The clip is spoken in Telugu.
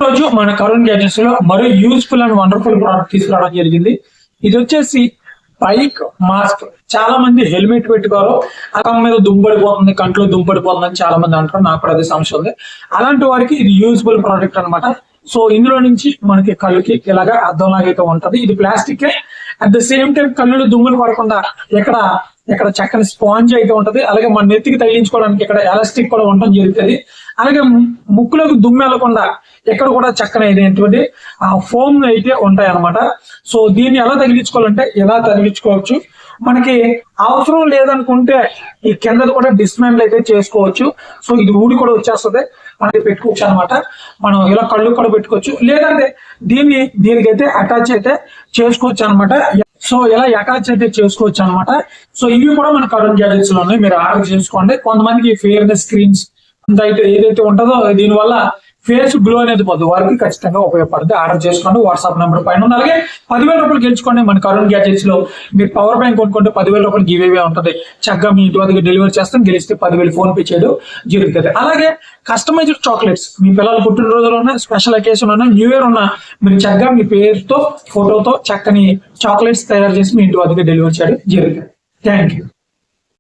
రోజు మన కరుణ్ గ్యాడ్జెట్స్ లో మరో యూస్ఫుల్ అండ్ వండర్ఫుల్ ప్రోడక్ట్ తీసుకురావడం జరిగింది. ఇది వచ్చేసి బైక్ మాస్క్. చాలా మంది హెల్మెట్ పెట్టుకోరు, అక్కడ మీద దుంపడిపోతుంది, కంట్లో దుంపడిపోతుంది అని చాలా మంది అంటారు. నాకు కూడా అదే సమస్య ఉంది. అలాంటి వారికి ఇది యూస్ఫుల్ ప్రోడక్ట్ అనమాట. సో ఇందులో నుంచి మనకి కళ్ళుకి ఇలాగా అద్దం లాగైతే ఉంటది. ఇది plastic. At the same time కళ్ళు దుమ్ములు పడకుండా ఇక్కడ చక్కని స్పాంజ్ అయితే ఉంటది. అలాగే మన నెత్తికి తగిలించుకోవడానికి ఇక్కడ ఎలాస్టిక్ కూడా ఉండడం జరుగుతుంది. అలాగే ముక్కులోకి దుమ్ము వెళ్లకుండా ఇక్కడ కూడా చక్కని అయినటువంటి ఫోమ్ అయితే ఉంటాయి అనమాట. సో దీన్ని ఎలా తగిలించుకోవాలంటే ఇలా తగిలించుకోవచ్చు. మనకి అవసరం లేదనుకుంటే ఈ కిందది కూడా డిస్మాంటిల్ అయితే చేసుకోవచ్చు. సో ఇది ఊడి కూడా వచ్చేస్తుంది, మనకి పెట్టుకోవచ్చు అనమాట. మనం ఇలా కళ్ళు కూడా పెట్టుకోవచ్చు, లేదంటే దీనికైతే అటాచ్ అయితే చేసుకోవచ్చు అనమాట. సో ఇలా అటాచ్ అయితే చేసుకోవచ్చు అనమాట. సో ఇవి కూడా మన కరుణ్ గ్యాడ్జెట్స్ లో ఉన్నాయి, మీరు ఆర్డర్ చేసుకోండి. కొంతమందికి ఫేర్నెస్ స్క్రీన్స్ అయితే ఏదైతే ఉంటుందో దీనివల్ల ఫేస్ గ్లో అనేది పొద్దు వారికి ఖచ్చితంగా ఉపయోగపడుతుంది. ఆర్డర్ చేసుకోండి, వాట్సాప్ నెంబర్ పైన ఉంది. అలాగే 10,000 రూపాయలు గెలుచుకోండి. మన కరుణ్ గ్యాడ్జెట్స్ లో మీరు పవర్ బ్యాంక్ కొనుక్కుంటే 10,000 రూపాయలు గివ్ అవే ఉంటుంది. చక్కగా మీ ఇంటి వద్దకు డెలివరీ చేస్తాం. గెలిస్తే 10,000 ఫోన్ పే చేయడం జరుగుతుంది. అలాగే కస్టమైజ్డ్ చాక్లెట్స్, మీ పిల్లల పుట్టినరోజులు ఉన్న, స్పెషల్ అకేషన్ ఉన్న, న్యూ ఇయర్ ఉన్న, మీరు చక్కగా మీ పేరుతో ఫోటోతో చక్కని చాక్లెట్స్ తయారు చేసి మీ ఇంటి వద్దకు డెలివరీ చేయడం జరుగుతుంది. Thank you.